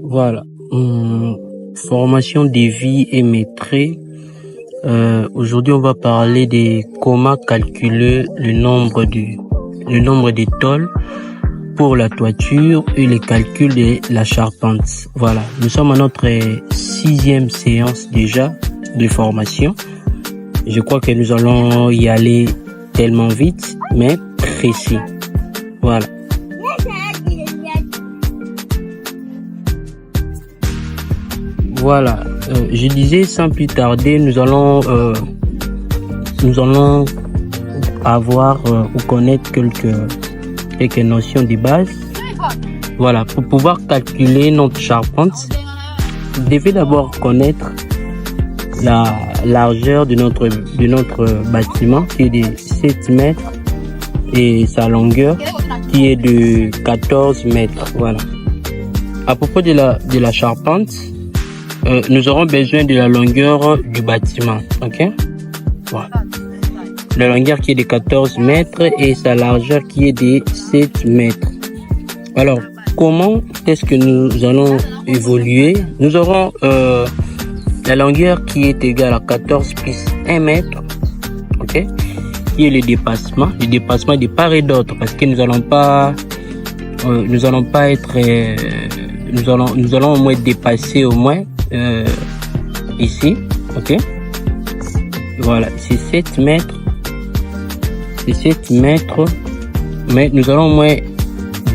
Voilà. Formation des vies émettrées. Aujourd'hui, on va parler de comment calculer le nombre des tôles pour la toiture et les calculs de la charpente. Voilà. Nous sommes à notre 6e séance déjà de formation. Je crois que nous allons y aller tellement vite, mais précis. Voilà. Voilà, je disais sans plus tarder, nous allons avoir ou connaître quelques notions de base. Voilà, pour pouvoir calculer notre charpente, vous devez d'abord connaître la largeur de notre bâtiment qui est de 7 mètres et sa longueur qui est de 14 mètres. Voilà. À propos de la charpente, nous aurons besoin de la longueur du bâtiment, ok? Voilà. La longueur qui est de 14 mètres et sa largeur qui est de 7 mètres. Alors, comment est-ce que nous allons évoluer? Nous aurons la longueur qui est égale à 14 plus 1 mètre, ok? Qui est le dépassement de part et d'autre, parce que nous allons au moins dépasser au moins ici, ok? Voilà, c'est 7 mètres. C'est 7 mètres, mais nous allons au moins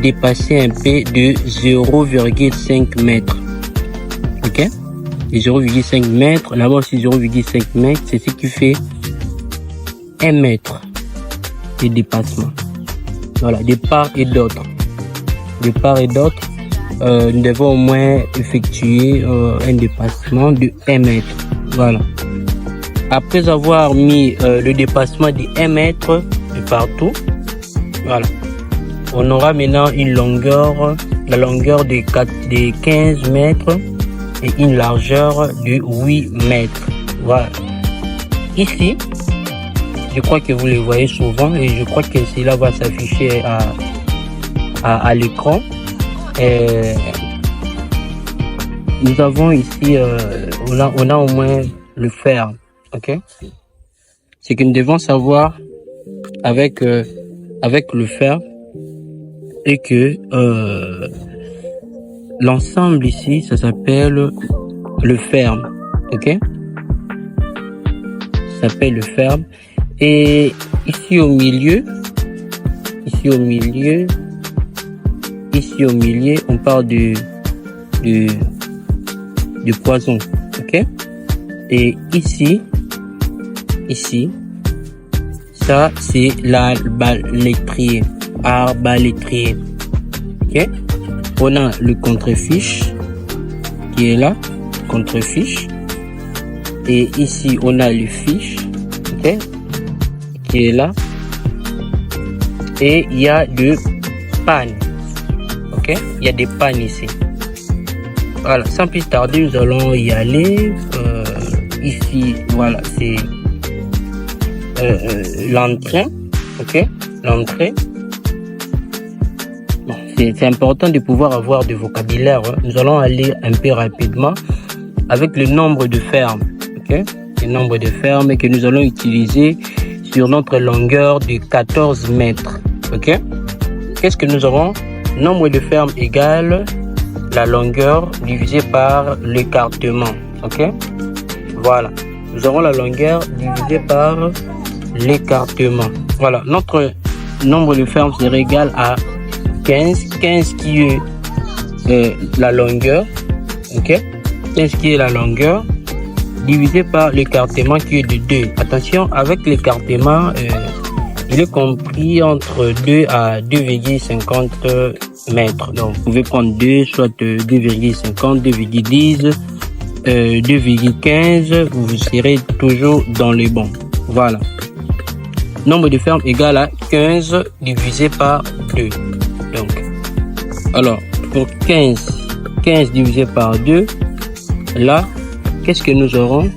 dépasser un peu de 0,5 mètres, ok? Et 0,5 mètres, là-bas aussi 0,5 mètres, c'est ce qui fait 1 mètre de dépassement. Voilà, de part et d'autre. De part et d'autre. Nous devons au moins effectuer un dépassement de 1 mètre. Voilà. Après avoir mis le dépassement de 1 mètre de partout, voilà, on aura maintenant une longueur, la longueur de 15 mètres et une largeur de 8 mètres. Voilà. Ici, je crois que vous les voyez souvent et je crois que cela va s'afficher à l'écran. Nous avons ici, on a au moins le fer, ok? C'est que nous devons savoir avec le fer et que l'ensemble ici, ça s'appelle le ferme, ok? Ça s'appelle le ferme. Et ici au milieu, on parle de poison, ok? Et ici, ça c'est l'arbalétrier, ok? On a le contrefiche qui est là, contrefiche. Et ici on a le fiche, ok? Qui est là. Et il y a de pannes. Ok, il y a des pannes ici. Voilà, sans plus tarder, nous allons y aller. Ici, voilà, c'est l'entrée. Ok, l'entrée. Bon, c'est important de pouvoir avoir du vocabulaire. Hein. Nous allons aller un peu rapidement avec le nombre de fermes. Ok, le nombre de fermes que nous allons utiliser sur notre longueur de 14 mètres. Ok, qu'est-ce que nous aurons? Nombre de fermes égale la longueur divisé par l'écartement. Ok, voilà, nous aurons la longueur divisé par l'écartement. Voilà, notre nombre de fermes serait égal à 15 qui est la longueur. Ok, 15 qui est la longueur divisé par l'écartement qui est de 2. Attention, avec l'écartement, il est compris entre 2 à 2,50 mètres. Donc, vous pouvez prendre 2, soit 2,50, 2,10, 2,15. Vous serez toujours dans les bons. Voilà. Nombre de fermes égal à 15 divisé par 2. Donc, alors, pour 15 divisé par 2, là, qu'est-ce que nous aurons?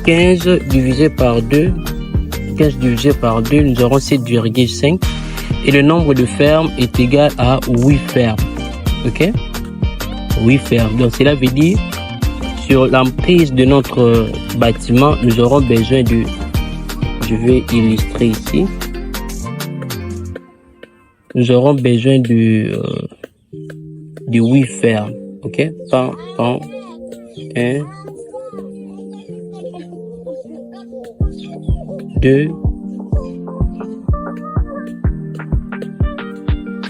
15 divisé par 2, nous aurons 7,5 et le nombre de fermes est égal à 8 fermes. Ok? 8 fermes. Donc cela veut dire sur l'emprise de notre bâtiment, nous aurons besoin de, je vais illustrer ici, nous aurons besoin de 8 fermes. Ok, pan, 1, 2,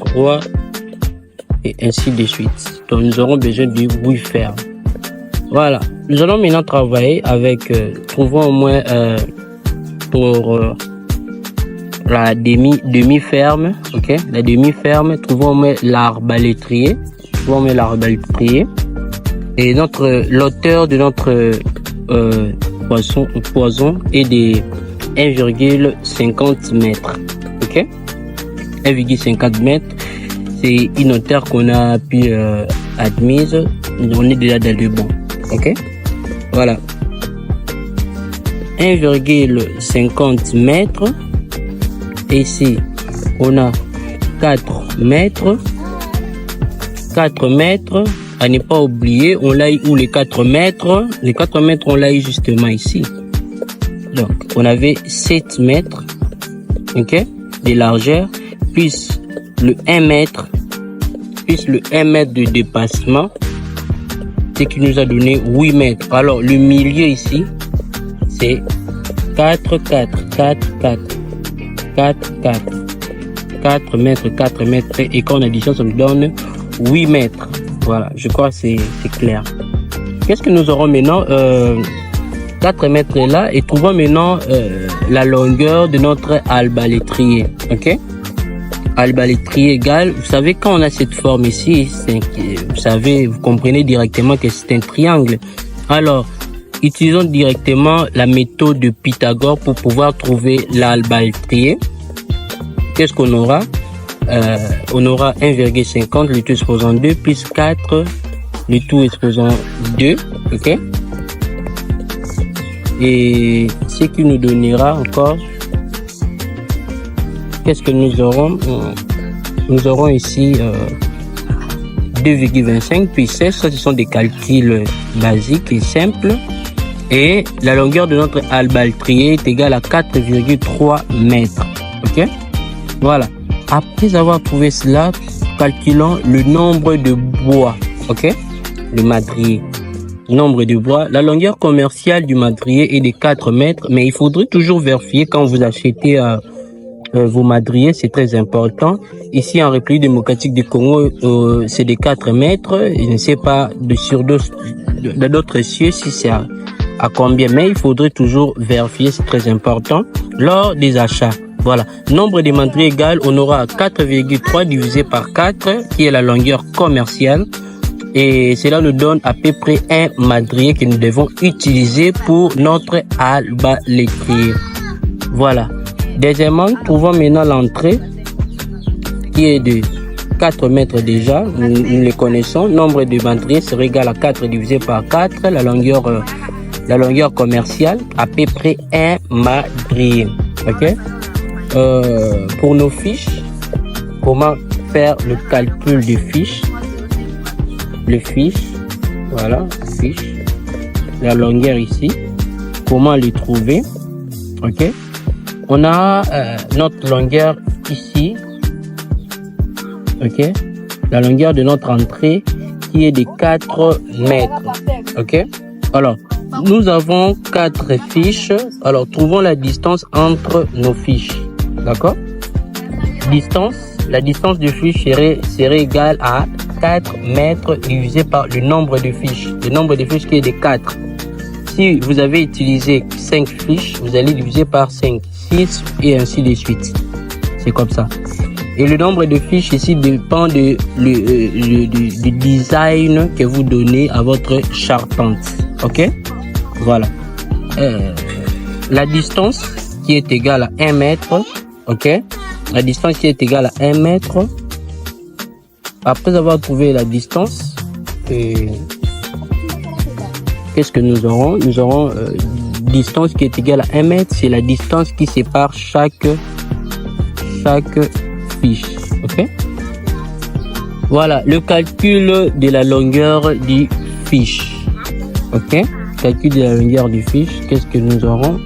3 et ainsi de suite. Donc nous aurons besoin de 8 fermes. Voilà, nous allons maintenant travailler avec, trouvons au moins pour la demi-ferme, ok, la demi-ferme, trouvons au moins l'arbalétrier, et l'auteur de notre poison est de 1,50 mètres, ok, 1,50 mètres, c'est une hauteur qu'on a pu admise, on est déjà dans le bon. Ok, voilà, 1,50 mètres. Ici, on a 4 mètres. 4 mètres, à ne pas oublier, on l'a eu où les 4 mètres. Les 4 mètres, on l'a eu justement ici. Donc, on avait 7 mètres, ok, de largeur, plus le 1 mètre, plus le 1 mètre de dépassement, ce qui nous a donné 8 mètres. Alors, le milieu ici, c'est 4, 4, 4, 4, 4, 4, 4 mètres, 4 mètres, et quand on additionne, ça nous donne 8 mètres. Voilà, je crois que c'est clair. Qu'est-ce que nous aurons maintenant? 4 mètres là, et trouvons maintenant la longueur de notre arbalétrier. Ok? Arbalétrier égale, vous savez, quand on a cette forme ici, vous savez, vous comprenez directement que c'est un triangle. Alors, utilisons directement la méthode de Pythagore pour pouvoir trouver l'arbalétrier. Qu'est-ce qu'on aura? On aura 1,50, le tout exposant 2, plus 4, le tout exposant 2, ok? Et ce qui nous donnera encore, qu'est-ce que nous aurons? Nous aurons ici 2,25 puis 16. Ça, ce sont des calculs basiques et simples. Et la longueur de notre arbalétrier est égale à 4,3 mètres. Ok? Voilà. Après avoir trouvé cela, calculons le nombre de bois. Ok? Le madrier. Nombre de bois. La longueur commerciale du madrier est de 4 mètres, mais il faudrait toujours vérifier quand vous achetez vos madriers, c'est très important. Ici, en République démocratique du Congo, c'est de 4 mètres. Je ne sais pas sur d'autres cieux si c'est à combien, mais il faudrait toujours vérifier, c'est très important, lors des achats. Voilà. Nombre de madriers égal, on aura 4,3 divisé par 4, qui est la longueur commerciale. Et cela nous donne à peu près un madrier que nous devons utiliser pour notre arbalétrier. Voilà. Deuxièmement, trouvons maintenant l'entrée qui est de 4 mètres déjà. Nous les connaissons. Nombre de madriers serait égal à 4 divisé par 4. La longueur commerciale, à peu près un madrier. Ok? Pour nos fiches, comment faire le calcul des fiches? Les fiches, voilà, fiche, la longueur ici, comment les trouver? Ok, on a notre longueur ici, ok, la longueur de notre entrée qui est de 4 mètres. Ok, alors nous avons 4 fiches. Alors trouvons la distance entre nos fiches. D'accord, la distance de fiche serait égale à 4 mètres divisé par le nombre de fiches. Le nombre de fiches qui est de 4. Si vous avez utilisé 5 fiches, vous allez diviser par 5, 6 et ainsi de suite. C'est comme ça. Et le nombre de fiches ici dépend du design que vous donnez à votre charpente. Ok? Voilà. La distance qui est égale à 1 mètre. Ok? La distance qui est égale à 1 mètre. Après avoir trouvé la distance, qu'est-ce que nous aurons? Nous aurons distance qui est égale à 1 mètre. C'est la distance qui sépare chaque fiche. Ok? Voilà, le calcul de la longueur du fiche. Ok, calcul de la longueur du fiche. Qu'est-ce que nous aurons?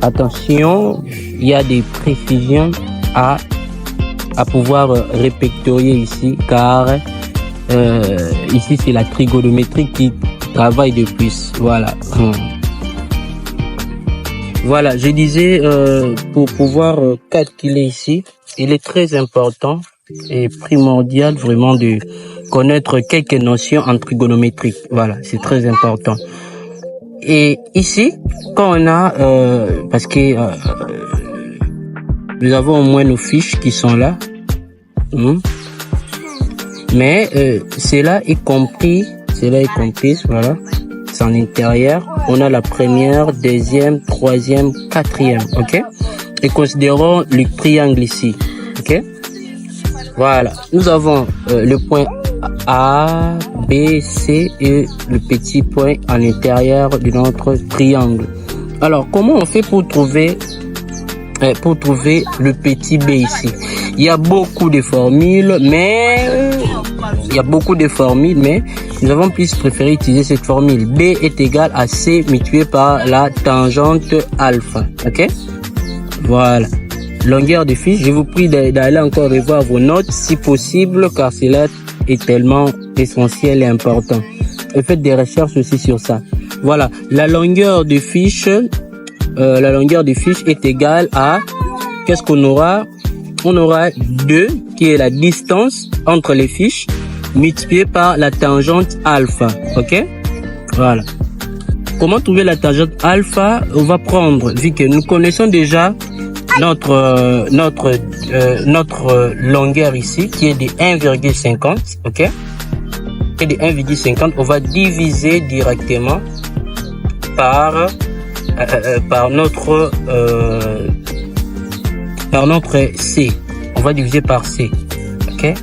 Attention, il y a des précisions à pouvoir répertorier ici, car ici c'est la trigonométrie qui travaille de plus. Voilà. Voilà, je disais, pour pouvoir calculer ici, il est très important et primordial vraiment de connaître quelques notions en trigonométrie. Voilà, c'est très important. Et ici, quand on a, parce que nous avons au moins nos fiches qui sont là, mais cela est compris, voilà, c'est en intérieur. On a la première, deuxième, troisième, quatrième, ok. Et considérons le triangle ici, ok. Voilà, nous avons le point A, B, C et le petit point à l'intérieur de notre triangle. Alors, comment on fait pour trouver le petit B ici? Il y a beaucoup de formules, mais nous avons plus préféré utiliser cette formule. B est égal à C multiplié par la tangente alpha. Ok? Voilà. Longueur de fiche. Je vous prie d'aller encore revoir vos notes si possible, car cela est tellement essentiel et important. Et faites des recherches aussi sur ça. Voilà. La longueur de fiche est égale à, qu'est-ce qu'on aura? On aura 2, qui est la distance entre les fiches, multiplié par la tangente alpha. Ok? Voilà. Comment trouver la tangente alpha? On va prendre, vu que nous connaissons déjà notre longueur ici, qui est de 1,50. Ok? Et de 1,50, on va diviser directement par notre C. On va diviser par C. Ok?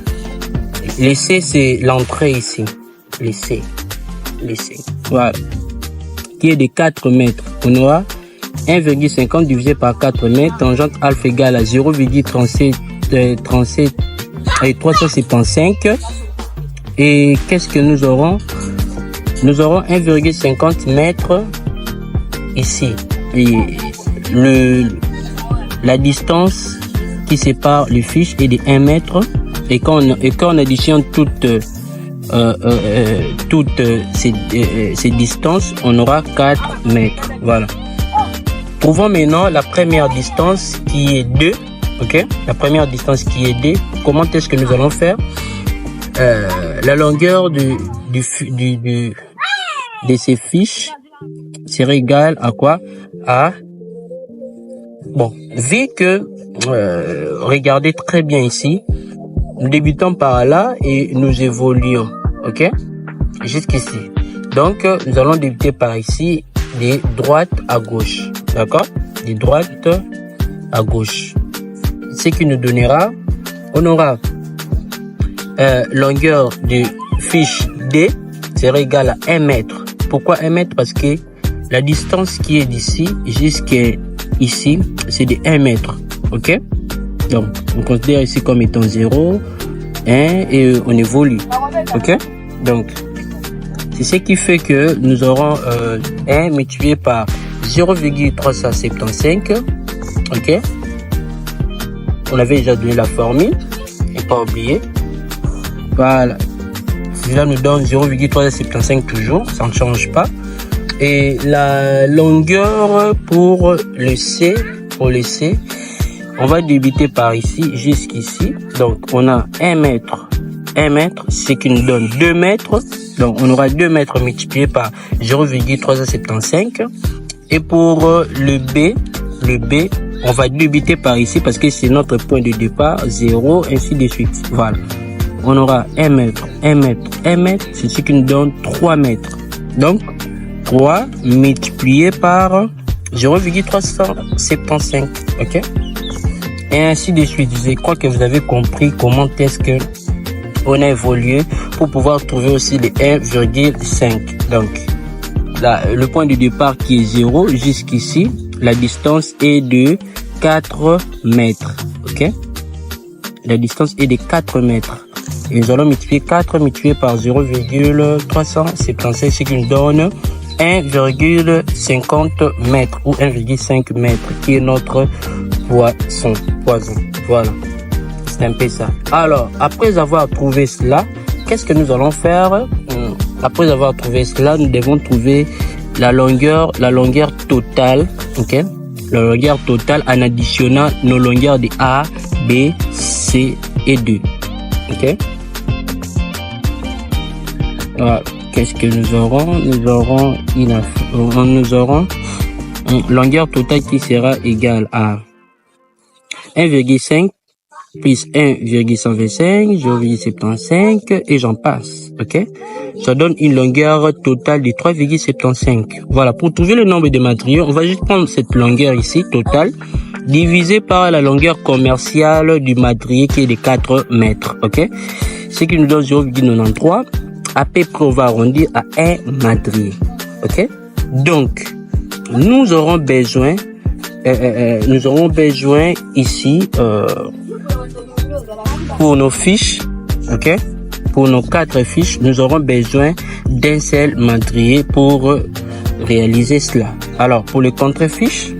Le C, c'est l'entrée ici. Le C. Voilà. Qui est de 4 mètres. On aura 1,50 divisé par 4 mètres. Tangente alpha égale à 0,375. Et qu'est-ce que nous aurons? Nous aurons 1,50 mètres ici. Et la distance qui sépare les fiches est de 1 mètre. Et quand on additionne toutes ces distances, on aura 4 mètres. Voilà. Trouvons maintenant la première distance qui est 2. Ok? La première distance qui est 2. Comment est-ce que nous allons faire? La longueur de ces fiches serait égale à quoi? Bon, vu que regardez très bien ici, nous débutons par là et nous évoluons, ok, jusqu'ici. Donc nous allons débuter par ici, de droite à gauche, d'accord, de droite à gauche. Ce qui nous donnera, on aura longueur de fiche D serait égale à 1 mètre. Pourquoi 1 mètre? Parce que la distance qui est d'ici jusqu'à ici, c'est de 1 mètre. Ok? Donc, on considère ici comme étant 0, 1 et on évolue. Ok? Donc, c'est ce qui fait que nous aurons 1 multiplié par 0,375. Ok? On avait déjà donné la formule. Et pas oublier. Voilà. Cela nous donne 0,375 toujours. Ça ne change pas. Et la longueur pour le C, on va débuter par ici jusqu'ici. Donc on a 1 mètre, ce qui nous donne 2 mètres. Donc on aura 2 mètres multiplié par 0,375. Et pour le B, on va débuter par ici parce que c'est notre point de départ, 0, ainsi de suite. Voilà. On aura 1 mètre, c'est ce qui nous donne 3 mètres. Donc 3 multiplié par 0,375, ok? Et ainsi de suite. Je crois que vous avez compris comment est-ce que on a évolué pour pouvoir trouver aussi les 1,5. Donc, là, le point de départ qui est 0 jusqu'ici, la distance est de 4 mètres, ok? La distance est de 4 mètres. Et nous allons multiplier 4 multiplié par 0,375, ce qui nous donne 1,50 mètres ou 1,5 mètres, qui est notre poisson. Voilà, c'est un peu ça. Alors, après avoir trouvé cela, qu'est-ce que nous allons faire? Après avoir trouvé cela, nous devons trouver la longueur totale, ok? La longueur totale en additionnant nos longueurs de A, B, C et D, ok? Alors, qu'est-ce que nous aurons? Nous aurons une longueur totale qui sera égale à 1,5 plus 1,125, 0,75 et j'en passe, ok? Ça donne une longueur totale de 3,75. Voilà, pour trouver le nombre de matériaux, on va juste prendre cette longueur ici, totale, divisé par la longueur commerciale du matériel qui est de 4 mètres, ok? Ce qui nous donne 0,93. À peu près, on va arrondir à 1 madrier, ok? Donc, nous aurons besoin ici, pour nos fiches, ok? Pour nos 4 fiches, nous aurons besoin d'un seul madrier pour réaliser cela. Alors, pour le contre-fiche,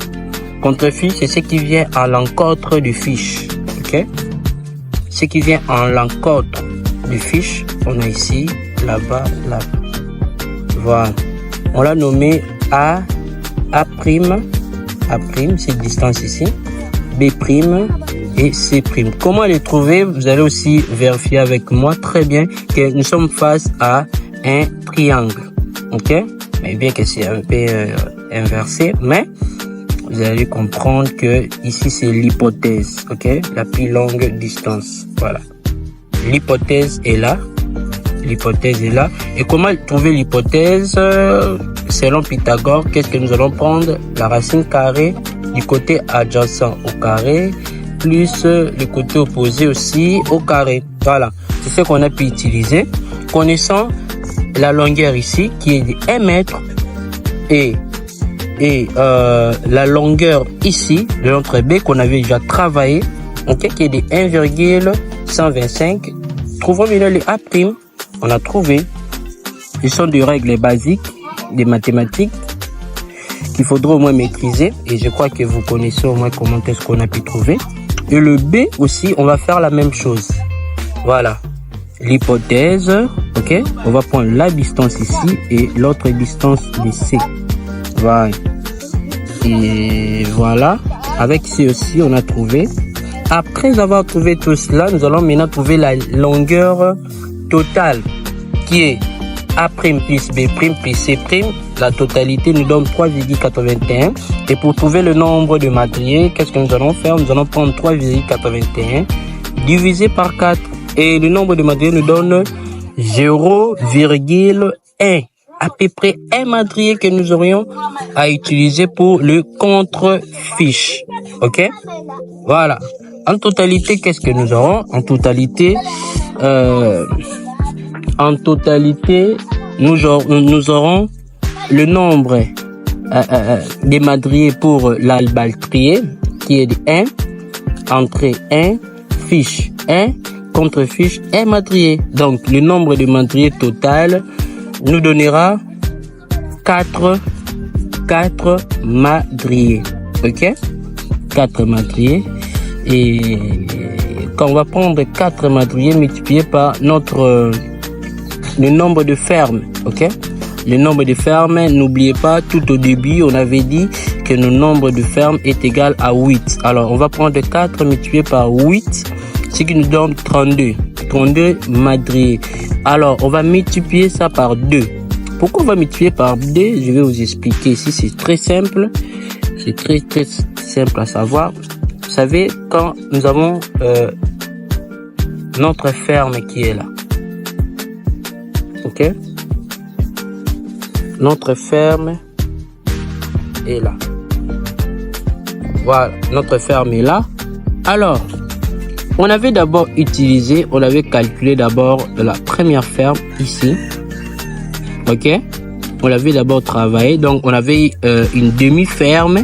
c'est ce qui vient à l'encontre du fiche, ok? Ce qui vient à l'encontre du fiche, on a ici, là-bas. Voilà. On l'a nommé A', cette distance ici, B' et C'. Comment les trouver? Vous allez aussi vérifier avec moi très bien que nous sommes face à un triangle, ok? Mais bien que c'est un peu inversé, mais vous allez comprendre que ici c'est l'hypothèse, ok? La plus longue distance, voilà. L'hypothèse est là. Et comment trouver l'hypothèse? Selon Pythagore, qu'est-ce que nous allons prendre? La racine carrée du côté adjacent au carré, plus le côté opposé aussi au carré. Voilà, c'est ce qu'on a pu utiliser. Connaissant la longueur ici, qui est de 1 mètre, et la longueur ici de notre B qu'on avait déjà travaillé, ok, qui est de 1,125. Trouvons maintenant les A'. On a trouvé. Ce sont des règles basiques des mathématiques qu'il faudra au moins maîtriser. Et je crois que vous connaissez au moins comment est-ce qu'on a pu trouver. Et le B aussi, on va faire la même chose. Voilà. L'hypothèse, ok. On va prendre la distance ici et l'autre distance de C. Voilà. Et voilà. Avec C aussi, on a trouvé. Après avoir trouvé tout cela, nous allons maintenant trouver la longueur totale qui est A' plus B' plus C'. La totalité nous donne 3,81. Et pour trouver le nombre de matériels, qu'est-ce que nous allons faire? Nous allons prendre 3,81 divisé par 4. Et le nombre de matériels nous donne 0,1. À peu près un matériel que nous aurions à utiliser pour le contre-fiche. Ok? Voilà. En totalité, qu'est-ce que nous aurons? En totalité, nous aurons le nombre des madriers pour l'albaltrier qui est de 1, entrée 1, fiche 1, contre-fiche 1 madrier. Donc, le nombre de madriers total nous donnera 4 madriers. Ok? 4 madriers. Et quand on va prendre 4 madriers multipliés par le nombre de fermes, ok? Le nombre de fermes, n'oubliez pas, tout au début, on avait dit que le nombre de fermes est égal à 8. Alors, on va prendre 4 multipliés par 8, ce qui nous donne 32 madriers. Alors, on va multiplier ça par 2. Pourquoi on va multiplier par 2? Je vais vous expliquer ici, c'est très simple. C'est très simple à savoir. Vous savez, quand nous avons notre ferme qui est là, ok? Notre ferme est là. Voilà, notre ferme est là. Alors, on avait calculé d'abord la première ferme ici, ok? On l'avait d'abord travaillé, donc on avait une demi-ferme.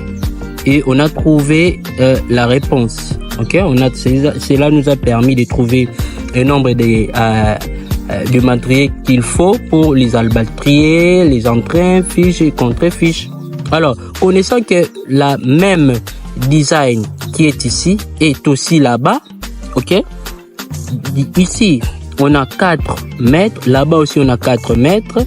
Et on a trouvé la réponse. Ok, cela nous a permis de trouver un nombre de matériel qu'il faut pour les albatriers, les entrains, fiches et contre-fiches. Alors, connaissant que la même design qui est ici est aussi là-bas, ok? Ici, on a 4 mètres, là-bas aussi on a 4 mètres,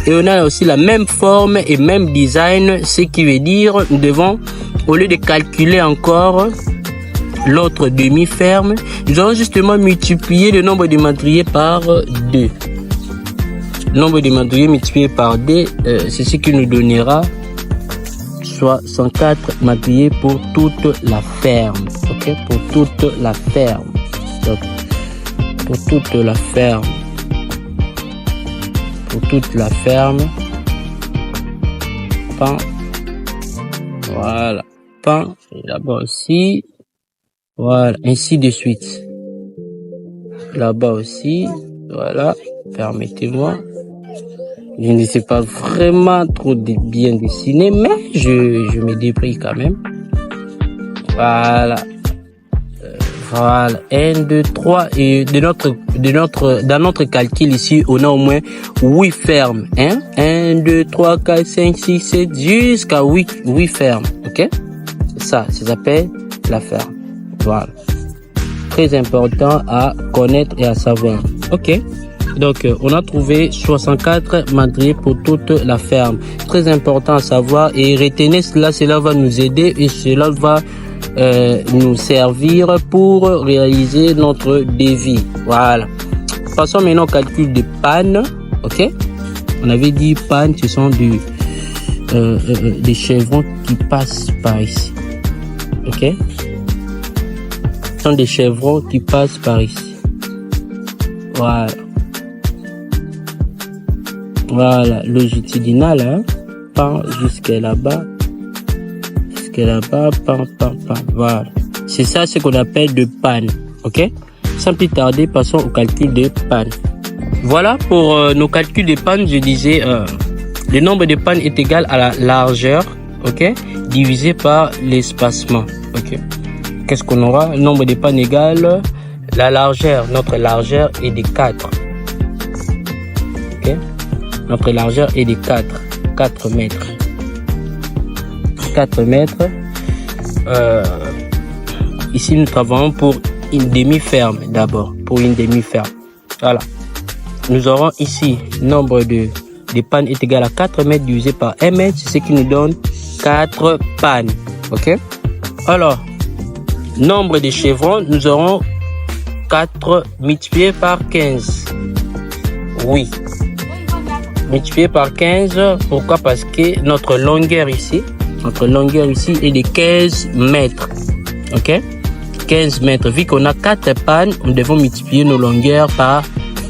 et on a aussi la même forme et même design, ce qui veut dire nous devons, au lieu de calculer encore l'autre demi-ferme, nous allons justement multiplier le nombre de matériels par 2. Le nombre de matériels multiplié par 2, c'est ce qui nous donnera 64 matériels pour toute la ferme. Ok, pour toute la ferme. Donc, pour toute la ferme. Pour toute la ferme. Pain. Voilà. Pain. Là-bas aussi. Voilà. Ainsi de suite. Là-bas aussi. Voilà. Permettez-moi. Je ne sais pas vraiment trop bien dessiner, mais je me débrouille quand même. Voilà. Voilà. 1, 2, 3. Et dans notre calcul ici, on a au moins 8 fermes. Hein? 1, 2, 3, 4, 5, 6, 7, jusqu'à 8 fermes. Ok? C'est ça. Ça s'appelle la ferme. Voilà. Très important à connaître et à savoir. Ok? Donc, on a trouvé 64 matériels pour toute la ferme. Très important à savoir et retenez cela, cela va nous aider et cela va nous servir pour réaliser notre devis. Voilà. Passons maintenant au calcul de panne. Ok? On avait dit panne, ce sont des chevrons qui passent par ici. Ok? Ce sont des chevrons qui passent par ici. Voilà. Voilà, longitudinal, hein, pan jusqu'à là-bas, pan, voilà. C'est ça ce qu'on appelle de panne, ok? Sans plus tarder, passons au calcul de panne. Voilà pour nos calculs de panne, je disais, le nombre de pannes est égal à la largeur, ok? Divisé par l'espacement, ok? Qu'est-ce qu'on aura? Le nombre de pannes égale la largeur, notre largeur est de 4, ok? Notre largeur est de 4 mètres. 4 mètres. Ici, nous travaillons pour une demi-ferme d'abord. Pour une demi-ferme. Voilà. Nous aurons ici, nombre de pannes est égal à 4 mètres divisé par 1 mètre, ce qui nous donne 4 pannes. Ok? Alors, nombre de chevrons, nous aurons 4 multiplié par 15. Oui. Multiplié par 15, pourquoi? Parce que notre longueur ici est de 15 mètres. Ok? 15 mètres. Vu qu'on a 4 pannes, nous devons multiplier nos longueurs par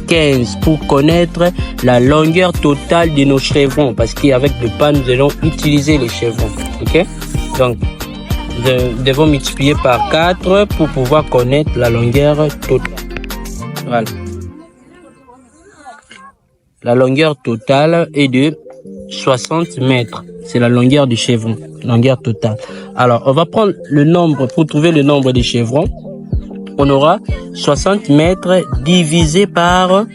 15 pour connaître la longueur totale de nos chevrons. Parce qu'avec le pannes, nous allons utiliser les chevrons. Ok? Donc, nous devons multiplier par 4 pour pouvoir connaître la longueur totale. Voilà. La longueur totale est de 60 mètres. C'est la longueur du chevron, longueur totale. Alors, on va prendre le nombre, pour trouver le nombre des chevrons. On aura 60 mètres divisé par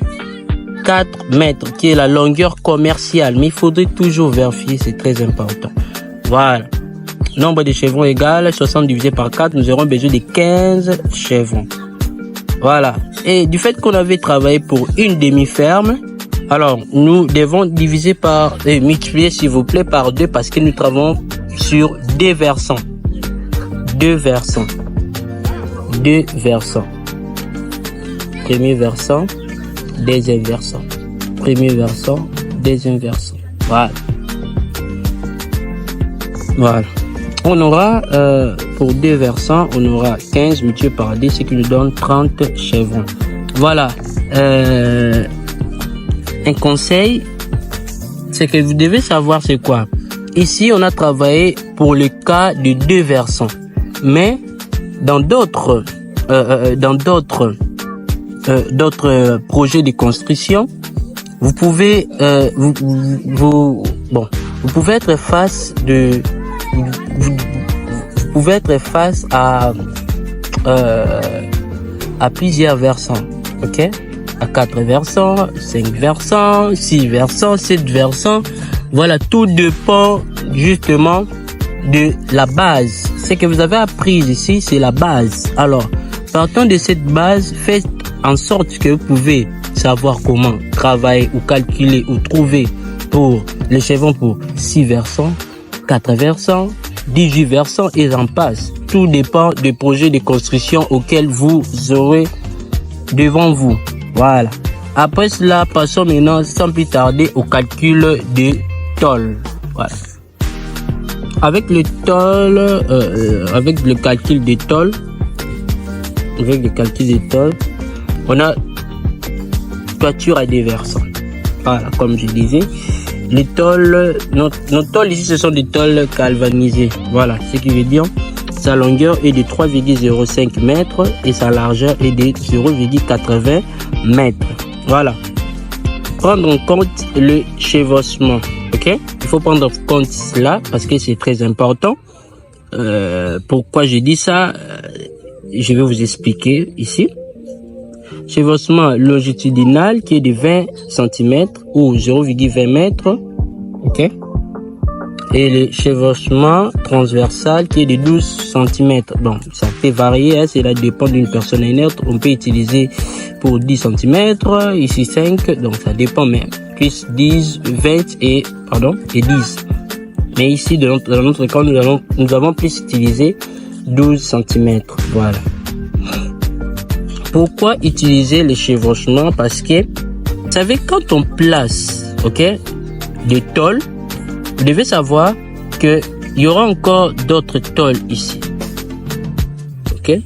4 mètres, qui est la longueur commerciale. Mais il faudrait toujours vérifier, c'est très important. Voilà. Nombre de chevrons égale 60 divisé par 4, nous aurons besoin de 15 chevrons. Voilà. Et du fait qu'on avait travaillé pour une demi-ferme, alors, nous devons diviser par, multiplier s'il vous plaît par 2 parce que nous travaillons sur 2 versants. 2 versants. 2 versants. Premier versant, deuxième versant. Premier versant, deuxième versant. Voilà. Voilà. On aura, pour 2 versants, on aura 15 multiplié par 2, ce qui nous donne 30 chevrons. Voilà. Un conseil, c'est que vous devez savoir c'est quoi. Ici, on a travaillé pour le cas de 2 versants. Mais dans d'autres projets de construction, vous pouvez vous pouvez être face à plusieurs versants. ok, à 4 versants, 5 versants, 6 versants, 7 versants. Voilà, tout dépend justement de la base. Ce que vous avez appris ici, c'est la base. Alors, partant de cette base, faites en sorte que vous pouvez savoir comment travailler ou calculer ou trouver pour les chevrons pour 6 versants, 4 versants, 18 versants et j'en passe. Tout dépend des projets de construction auxquels vous aurez devant vous. Voilà. Après cela, passons maintenant sans plus tarder au calcul des tôles. Voilà. Avec le tôle, avec le calcul des tôles, on a toiture à des versants. Voilà, comme je disais, les tôles, nos tôles ici, ce sont des tôles galvanisées. Voilà, ce qui veut dire sa longueur est de 3,05 mètres et sa largeur est de 0,80 mètres. Voilà. Prendre en compte le chevauchement. Ok, il faut prendre en compte cela parce que c'est très important. Pourquoi je dis ça, je vais vous expliquer ici. Chevauchement longitudinal qui est de 20 cm ou 0,20 mètres. Ok. Et le chevauchement transversal qui est de 12 cm. Bon, ça peut varier, hein, cela dépend d'une personne inerte. On peut utiliser pour 10 cm, ici 5, donc ça dépend, mais plus 10, 20 et 10. Mais ici, dans notre cas, nous avons plus utilisé 12 cm. Voilà. Pourquoi utiliser le chevauchement? Parce que, vous savez, quand on place, ok, des tôles, vous devez savoir que il y aura encore d'autres tôles ici. Ok?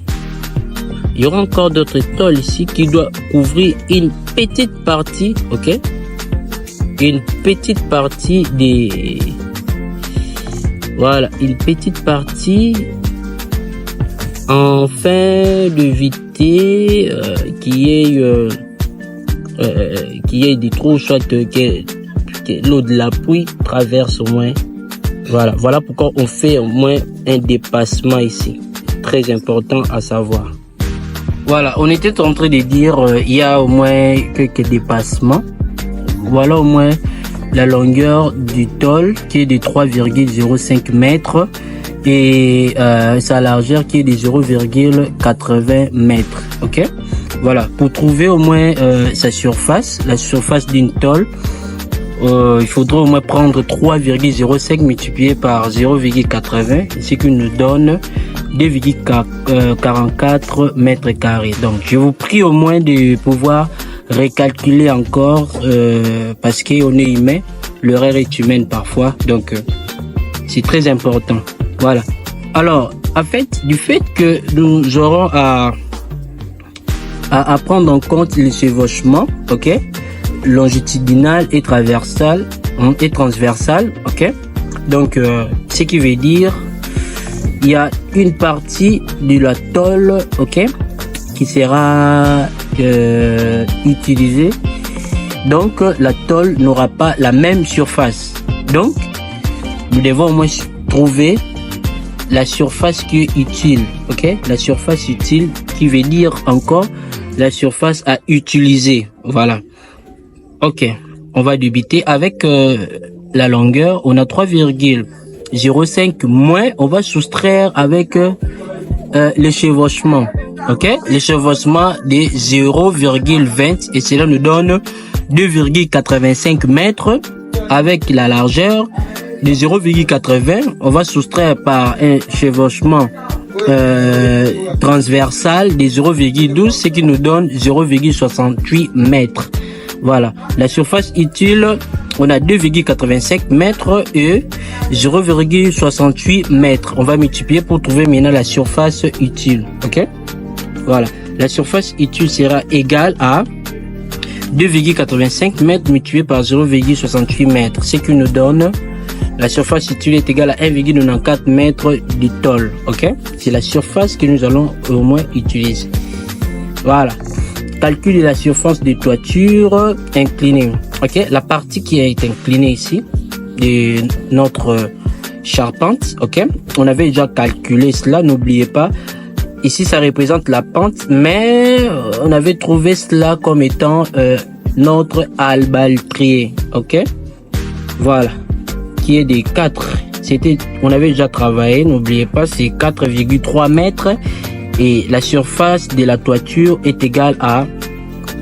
Il y aura encore d'autres tôles ici qui doivent couvrir une petite partie, ok? Une petite partie des... Voilà, une petite partie afin d'éviter qu'il y ait des trous, soit que l'eau de la pluie traverse au moins. Voilà pourquoi on fait au moins un dépassement ici. Très important à savoir. Voilà, on était en train de dire il y a au moins quelques dépassements. Voilà au moins la longueur du tôle qui est de 3,05 mètres et sa largeur qui est de 0,80 mètres. Ok, voilà, pour trouver au moins sa surface, la surface d'une tôle, il faudra au moins prendre 3,05 multiplié par 0,80, ce qui nous donne 2,44 mètres carrés. Donc, je vous prie au moins de pouvoir recalculer encore parce qu'on est humain, l'erreur est humaine parfois, donc c'est très important. Voilà. Alors, en fait, du fait que nous aurons à prendre en compte le chevauchement, ok, longitudinal et transversal, ok. Donc, ce qui veut dire, il y a une partie de la tôle, ok, qui sera utilisée. Donc, la tôle n'aura pas la même surface. Donc, nous devons au moins trouver la surface qui est utile, ok. La surface utile qui veut dire encore la surface à utiliser. Voilà. Ok, on va débuter avec la longueur. On a 3,05 moins. On va soustraire avec le chevauchement. Ok, le chevauchement de 0,20 et cela nous donne 2,85 mètres avec la largeur de 0,80. On va soustraire par un chevauchement transversal de 0,12, ce qui nous donne 0,68 mètres. Voilà, la surface utile, on a 2,85 mètres et 0,68 mètres. On va multiplier pour trouver maintenant la surface utile. Ok, voilà, la surface utile sera égale à 2,85 mètres multiplié par 0,68 mètres, ce qui nous donne la surface utile est égale à 1,94 mètres du tôle. Ok, c'est la surface que nous allons au moins utiliser. Voilà. Calcul de la surface de toiture inclinée. Ok, la partie qui est inclinée ici de notre charpente. Ok, on avait déjà calculé cela. N'oubliez pas, ici ça représente la pente, mais on avait trouvé cela comme étant notre albaltrier, ok? Voilà, qui est des 4. On avait déjà travaillé, n'oubliez pas, c'est 4,3 mètres et la surface de la toiture est égale à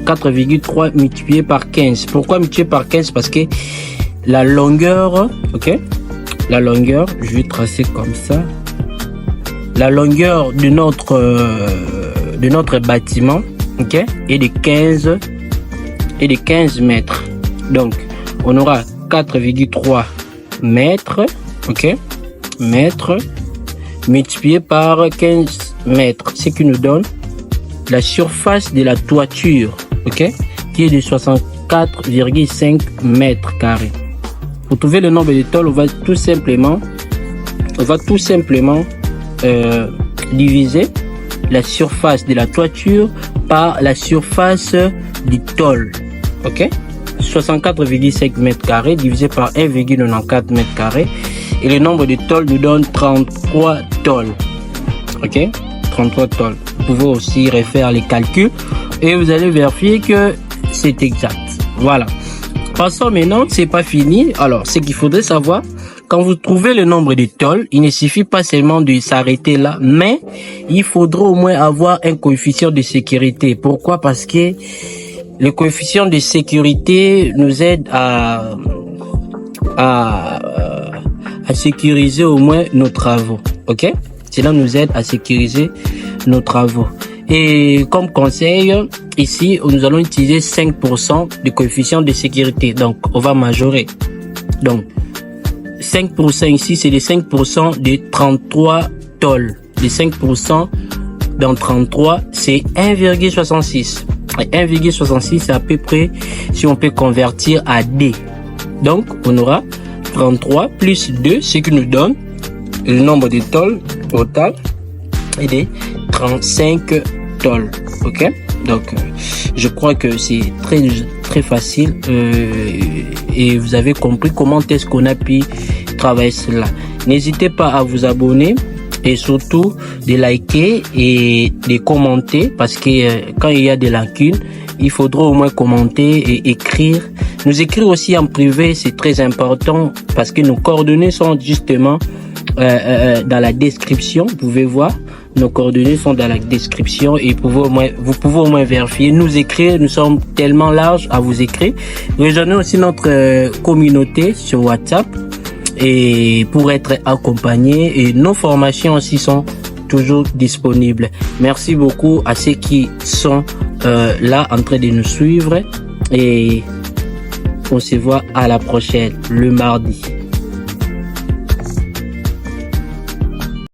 4,3 multiplié par 15. Pourquoi multiplié par 15? Parce que la longueur, ok? La longueur, je vais tracer comme ça. La longueur de notre bâtiment, ok, est de 15 mètres. Donc, on aura 4,3 mètres, ok, mètres multiplié par 15 mètres, ce qui nous donne la surface de la toiture, ok, qui est de 64,5 mètres carrés. Pour trouver le nombre de tôles, on va tout simplement diviser la surface de la toiture par la surface du tôle, ok? 64,5 mètres carrés divisé par 1,94 mètres carrés et le nombre de tôles nous donne 33 tôles, ok? 33 tôles. Vous pouvez aussi refaire les calculs et vous allez vérifier que c'est exact. Voilà. Passons maintenant, c'est pas fini. Alors, ce qu'il faudrait savoir, quand vous trouvez le nombre de tôles, il ne suffit pas seulement de s'arrêter là, mais il faudra au moins avoir un coefficient de sécurité. Pourquoi? Parce que le coefficient de sécurité nous aide à sécuriser au moins nos travaux, ok? Cela nous aide à sécuriser nos travaux. Et comme conseil, ici, nous allons utiliser 5% de coefficient de sécurité. Donc, on va majorer. Donc, 5% ici, c'est les 5% de 33 tôles. Les 5% dans 33, c'est 1,66. 1,66, c'est à peu près, si on peut convertir à D. Donc, on aura 33 plus 2, ce qui nous donne le nombre de tôles total est de 35 tôles. Ok? Donc, je crois que c'est très facile et vous avez compris comment est-ce qu'on a pu travailler cela. N'hésitez pas à vous abonner et surtout de liker et de commenter parce que quand il y a des lacunes, il faudra au moins commenter et écrire. Nous écrire aussi en privé, c'est très important parce que nos coordonnées sont justement dans la description. Vous pouvez voir, nos coordonnées sont dans la description et vous pouvez au moins vérifier, nous écrire. Nous sommes tellement larges à vous écrire. Rejoignez aussi notre communauté sur WhatsApp et pour être accompagné, et nos formations aussi sont toujours disponibles. Merci beaucoup à ceux qui sont là en train de nous suivre et on se voit à la prochaine, le mardi.